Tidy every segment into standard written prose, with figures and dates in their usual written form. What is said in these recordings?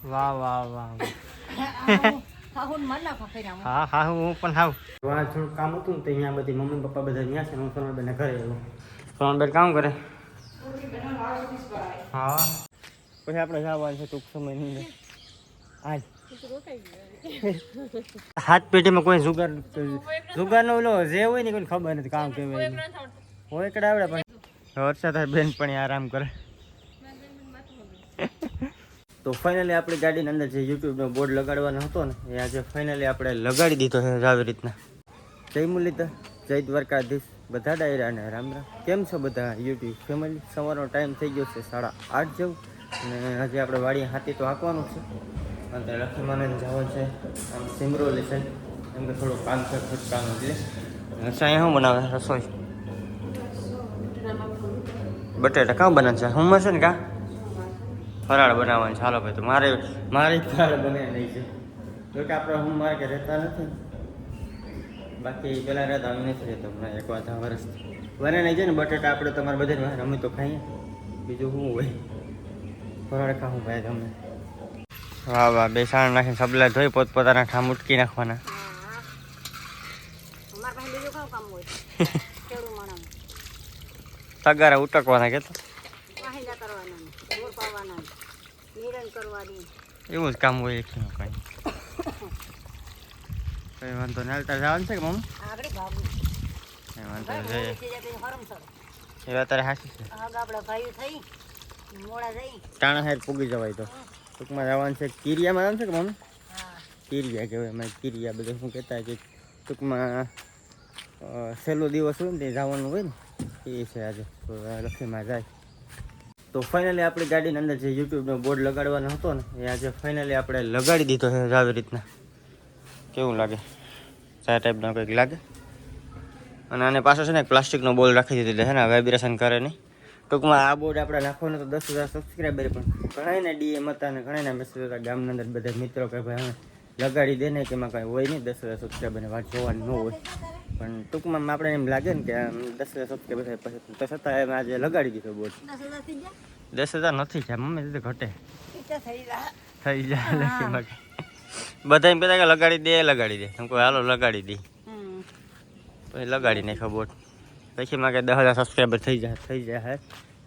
વાહ વાહ વાહ હા હા હું પણ હાવ થોડું કામ હતું ને તો અહીંયા બધી મમ્મી પપ્પા બધા ત્યાં છે હું સોનલબેન ઘરે આવ્યો. સોનલબેન કામ કરે હા પછી આપણે જવાનું છે ટૂંક સમયની અંદર. હાલ હાથ પેટીમાં કોઈ જુગાર નો ઓલો જે હોય ને કોઈ ખબર નથી કામ કેવાય હોય કડા આવડે પણ વરસાદ બેન પણ આરામ કરે. તો ફાઇનલી આપણી ગાડીની અંદર જે યુટ્યુબનો બોર્ડ લગાડવાનો હતો ને એ આજે ફાઇનલી આપણે લગાડી દીધો છે આવી રીતના. જય મુરલીધર, જય દ્વારકાધીશ, બધા ડાયરા અને રામ રામ. કેમ છો બધા યુટ્યુબ ફેમિલી? સવારનો ટાઈમ થઈ ગયો છે 8:30 જેવું અને હજી આપણે વાડીએ હાથી તો હાંકવાનું છે અને લક્ષ્મીમાને જવાનું છે આમ સિમરોલી છે એમ કે થોડું કામ છે ખુદકામ એટલે રસાઈ શું બનાવે રસોઈ બટેટા કાં બનાવે છે હું છે ને કાં ફરાળ બનાવવાની. ચાલો ભાઈ તો મારે ફરાળ બનાવી નહીં છે જોકે આપણે હું મારે કે રહેતા નથી બાકી પેલા રહેતા અમે નથી રહેતો હમણાં એક વાત વર્ષથી બને નહીં છે ને બટેટા આપણે તમારે બધા અમે તો ખાઈએ બીજું શું હોય ફરાળ ખાવું ભાઈ તમે. વાહ વાહ બે સાણ નાખીને સબલા ધોઈ પોતપોતાના ઠામ ઉટકી નાખવાના. તગારા ઉટકવાના કે એવું જ કામ હોય કઈ વાંધો ને હાલતા જવાનું છે કે મમ્મી વાંધો એ અત્યારે હાસી છે ટાણા સાઈડ પૂગી જવાય તો ટૂંકમાં જવાનું છે કીરિયામાં જવાનું છે કે મમ્મી કીરિયા કહેવાય એમાં કીરિયા બધું શું કહેતા કે ટૂંકમાં છેલ્લો દિવસ હોય ને તે જવાનું હોય ને એ છે આજે તો લક્ષ્મીમાં જાય. તો ફાઇનલી આપણી ગાડીની અંદર જે યુટ્યુબનો બોર્ડ લગાડવાનો હતો ને એ આજે ફાઇનલી આપણે લગાડી દીધો છે આવી રીતના. કેવું લાગે ચા ટાઈપનો કંઈક લાગે અને આને પાછો છે ને પ્લાસ્ટિકનો બોલ રાખી દીધો છે ને વાઇબ્રેશન કરે નહીં. ટૂંકમાં આ બોર્ડ આપણે નાખવાનો તો 10,000 સબસ્ક્રાઈબર પણ ઘણાને ડીએમ હતા અને ઘણાને મેસેજ હતા ગામના અંદર બધા મિત્રો કે ભાઈ લગાડી દે ને કે એમાં કાંઈ હોય નહીં 10,000 સબસ્ક્રાઈબરની વાત જોવાની ન હોય પણ ટૂંકમાં આપણે એમ લાગે ને કે 10,000 સબસ્ક્રાઈબર થાય પછી તો છતાં એમ આજે લગાડી દીધો બોર્ડ. 10,000 નથી છે મમ્મી તો ઘટે થઈ જાય બધા એમ કહેતા કે લગાડી દે એમ કોઈ હાલો લગાડી દે પછી લગાડી નાખ્યો બોર્ડ. પછી માં કે 10,000 સબસ્ક્રાઈબર થઈ જાય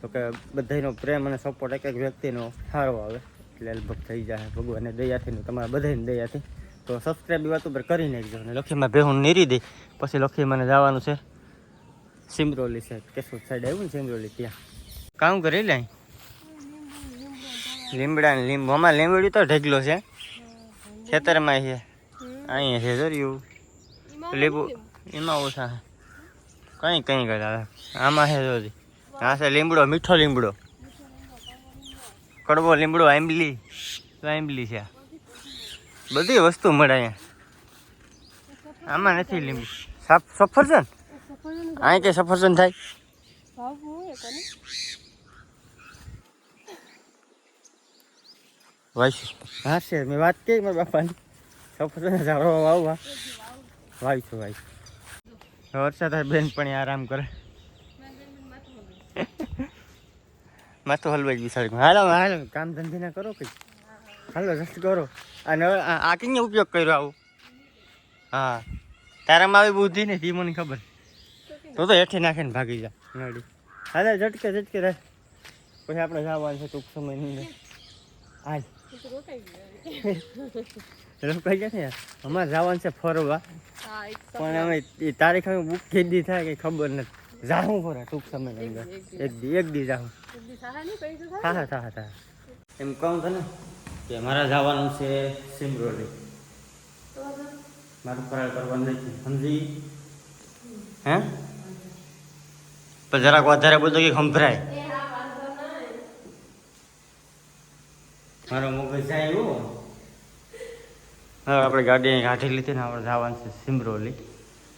તો કે બધાનો પ્રેમ અને સપોર્ટ એક એક વ્યક્તિનો સારો આવે એટલે લગભગ થઈ જાય ભગવાનની દયાથી તમારા બધાની દયાથી. તો સબસ્ક્રાઈબ વાત ઉપર કરી નાખજો અને લક્ષ્મીમાં ભેહું નીરી દે પછી લક્ષ્મીમાને જવાનું છે સિમરોલી છે કેશોદ સાઈડ આવ્યું ને સિમરોલી ત્યાં કામ કરી લે લીમડા ને અમારે લીમડી તો ઢગલો છે ખેતરમાં છે અહીંયા છે જોયું લીંબુ એમાં ઓછા કઈ કરતા આમાં છે જોજી આ છે લીમડો મીઠો લીમડો કડવો લીમડો આંબલી છે બધી વસ્તુ મળે અહીંયા. આમાં નથી લીંબુ સફરજન અહીં કે સફરજન થાય હા છે મેં વાત કરી મારા બાપાની સફરજન વાવીશું વરસાદ બેન પણ આરામ કરે માથું હલવાઈ ગયું સાડી હાલો કામ ધંધી ના કરો કઈ હાલો રસ્ત કરો અને આ કઈ ઉપયોગ કર્યો આવું હા તારામાં આવી બુદ્ધિ ને તી મને ખબર તો હેઠી નાખીને ભાગી જા નડી હાલે ઝટકે રહે પછી આપણે જવાનું છે ટૂંક સમયની અંદર. હાલ રોકાઈ ગયા ને અમારે જવાનું છે ફરવા પણ અમે એ તારીખ અમે બુક કેદી થાય કઈ ખબર નથી જાઉં ફરે ટૂંક સમયની અંદર એક દી જાઉં હા એમ કહું તને કે મારે જવાનું છે સિમરોલી મારું ફરાળ કરવાનું નથી સમજી હે પણ જરાક વધારે બધું કે સંભળાય મારો મગજ જાય એવું. હવે આપણે ગાડી કાઢી લીધી ને આપણે જવાનું છે સિમરોલી.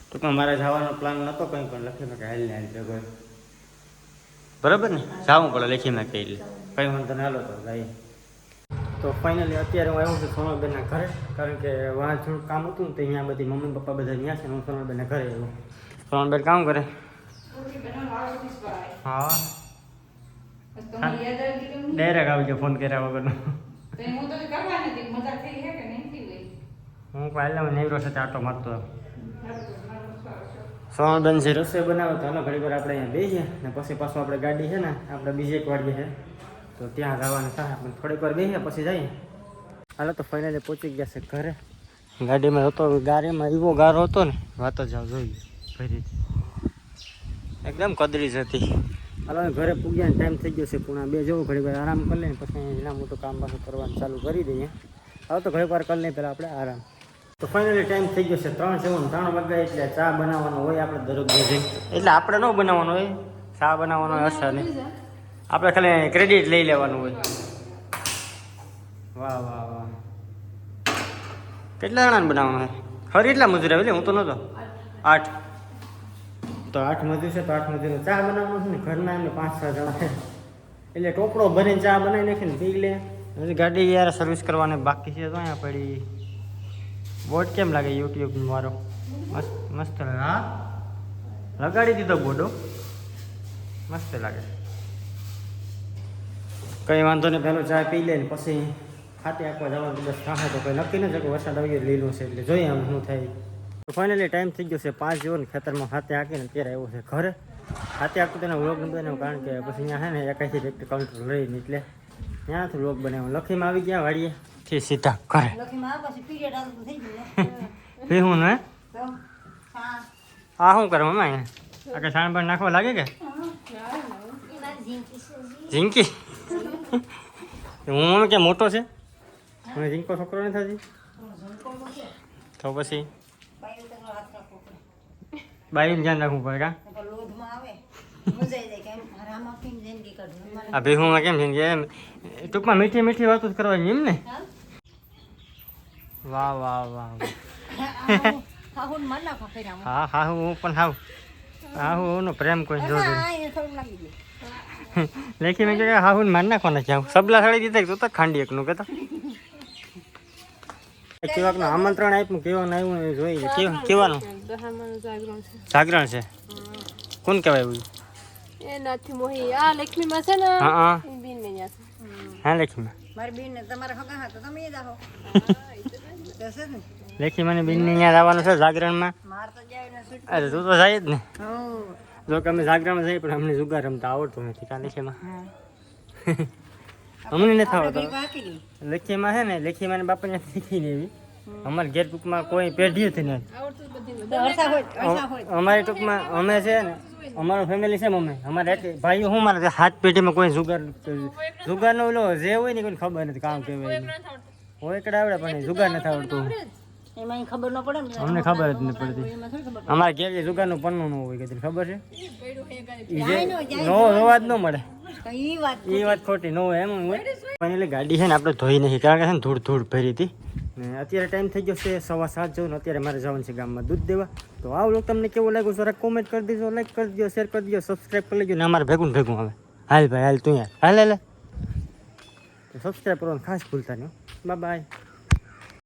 ટૂંકમાં મારે જવાનો પ્લાન નહોતો કંઈ પણ લખીને કે હાલ ને હાલ ભેગો બરાબર ને જવું પડે લખીને કહી લે કંઈ વાંધો ના હાલો તો જાય. તો ફાઇનલી અત્યારે હું આવ્યો છું સોનલબેનના ઘરે કારણ કે વાં થોડું કામ હતું ને તો અહીંયા બધી મમ્મી પપ્પા બધા ત્યાં છે ને હું સોનલબેનના ઘરે આવ્યો. સોનલબેન કામ કરે હા ડાયરેક્ટ આવી ગયો ફોન કર્યા વગરનો હું પહેલાં નેવરો સાથે આટો મારતો સોનબેન છે રસોઈ બનાવો તો હાલો ઘડી વાર આપણે અહીંયા બેસીએ ને પછી પાછું આપણે ગાડી છે ને આપણે બીજી એક વાડીએ છે તો ત્યાં જવાનું થાય આપણે થોડીક વાર બેસીએ પછી જઈએ. હાલો તો ફાઇનલી પહોંચી ગયા છે ઘરે. ગાડીમાં હતો ગાડીમાં એવો ગારો હતો ને વાત જ જાવ જોઈએ ફરી એકદમ કદરી જ હતી. હાલો ઘરે પૂગ્યા ટાઈમ થઈ ગયો છે પૂણા 2 જેવું ઘડી વાર આરામ કરી લઈને પછી એના મોટું કામ પાછું કરવાનું ચાલુ કરી દઈએ. હવે તો ઘડી વાર કરી લઈએ પહેલાં આપણે આરામ. તો ફાઇનલી ટાઈમ થઈ ગયો છે 3 જેવું 3 વાગ્યા એટલે ચા બનાવવાનો હોય આપણે દરરોજ એટલે આપણે ન બનાવવાનો હોય ચા બનાવવાનો હોય અસર નહીં આપણે ખાલી ક્રેડિટ લઈ લેવાનું હોય. વાહ વાહ વાહ કેટલા જણાને બનાવવાનું હોય ખરી એટલા મજૂર આવે હું તો નહોતો 8 તો 8 મજૂર છે તો 8 મજૂર ચા બનાવવાનું છે ને ઘરના એમને 5-6 જણા છે એટલે ટોપડો ભરીને ચા બનાવી નાખીને પી લે. હજી ગાડી યાર સર્વિસ કરવાની બાકી છે તો અહીંયા પડી. બોર્ડ કેમ લાગે યુટ્યુબ મારો મસ્ત મસ્ત લાગે. હા લગાડી દીધો બોર્ડો મસ્ત લાગે. કંઈ વાંધો નહીં પહેલો ચા પી લે ને પછી ખાતે આપવા જવાનું બસ થાય તો કંઈ નક્કી ન શકે વરસાદ આવી ગયો લીલો છે એટલે જોઈએ આમ શું થાય. તો ફાઇનલી ટાઈમ થઈ ગયો છે 5 જેવો ને ખેતરમાં હાથે હાંકીને અત્યારે આવ્યો છે ઘરે. હાથે હાંકતું તેના વ્લોગ ન બનાવ્યો કારણ કે પછી અહીંયા છે ને એકાઈથી એક કાઉન્ટર લઈને એટલે ત્યાંથી વ્લોગ બનાવ્યો. લખીમાં આવી ગયા વાડીએ થી સીધા ઘરે પીવું ને હા શું કરે મમ્મા અહીંયા આ કે સાણ બાણ નાખવા લાગે કે ઝીંકી હું મમ્મી કે મોટો છે મને ઝીંકો છોકરો નથી થતી તો પછી બાઈને ધ્યાન રાખવું પડે કા આ ભેહુમાં કેમ છે ટૂંકમાં મીઠી મીઠી વાતો જ કરવાની એમ ને. વાહ વાહ વાહ હા હા હું પણ હાવ હા હું પ્રેમ કોઈ જો લેખી મેં કે હા હું માર નાખવાના છે સબલા સાડી દીધા તો ખાંડી એકનું કે તો કેવાકનું આમંત્રણ આપ્યું કેવાનું આવ્યું એ જોઈ કેવાનું જાગરણ છે કોણ કહેવાય એવું એ નથી મોહી આ લક્ષ્મીમાં છે ને હા એ બેન ને ન્યા છે હા લેખીમાં મારી બેન ને તમારા હગા હતા તમે એ જાઓ તસે ને લેખીમાં બેન ને અહીંયા આવવાનું છે જાગરણમાં. માર તો જાય ને સુટ અરે તું તો જાય જ ને હો જો કે અમે જાગરણમાં જઈએ પણ અમને જુગાર રમતા આવડતું નથી કાં લેખીમાં અમને નથી આવડતો. બાકી દી લેખીમાં છે ને લેખીમાં બાપાને શીખી લેવી અમારે ઘેર ટૂંકમાં કોઈ પેઢી હતી ને હરસા હોય અમારી ટૂંકમાં અમે છે ને અમારું ફેમિલી છે મમ્મી અમારે એટલે ભાઈઓ હું મારે હાથ પેઢીમાં કોઈ જુગારનો ઓલો જે હોય ને કોઈ ખબર નથી કામ કહેવાય હોય એકડે આવડે પણ જુગાર નથી આવડતું એમાં ખબર ન પડે ને અમને ખબર જ નથી પડતી. એમાં થોડી ખબર અમારે ઘેર જુગારનું પન્નું ન હોય કે ખબર છે નો જોવા જ ન મળે ઈ વાત એ વાત ખોટી ન હોય એમ હોય પણ એટલે ગાડી છે ને આપણે ધોઈ નહીં કારણ કે છે ને ધૂળ ધૂળ ભરી હતી ને અત્યારે ટાઈમ થઈ ગયો છે 7:15 જેવું ને અત્યારે મારે જવાનું છે ગામમાં દૂધ દેવા. તો આ વ્લોગ તમને કેવું લાગ્યું જરા કોમેન્ટ કરી દેજો લાઈક કરી દો શેર કરી દો સબસ્ક્રાઈબ કરી લેજો ને અમારે ભેગું ભેગું આવે હાલ ભાઈ હાલ તું યાર હાલ હાલ સબસ્ક્રાઈબ કરવાનું ખાસ ભૂલતા નહીં. Bye bye.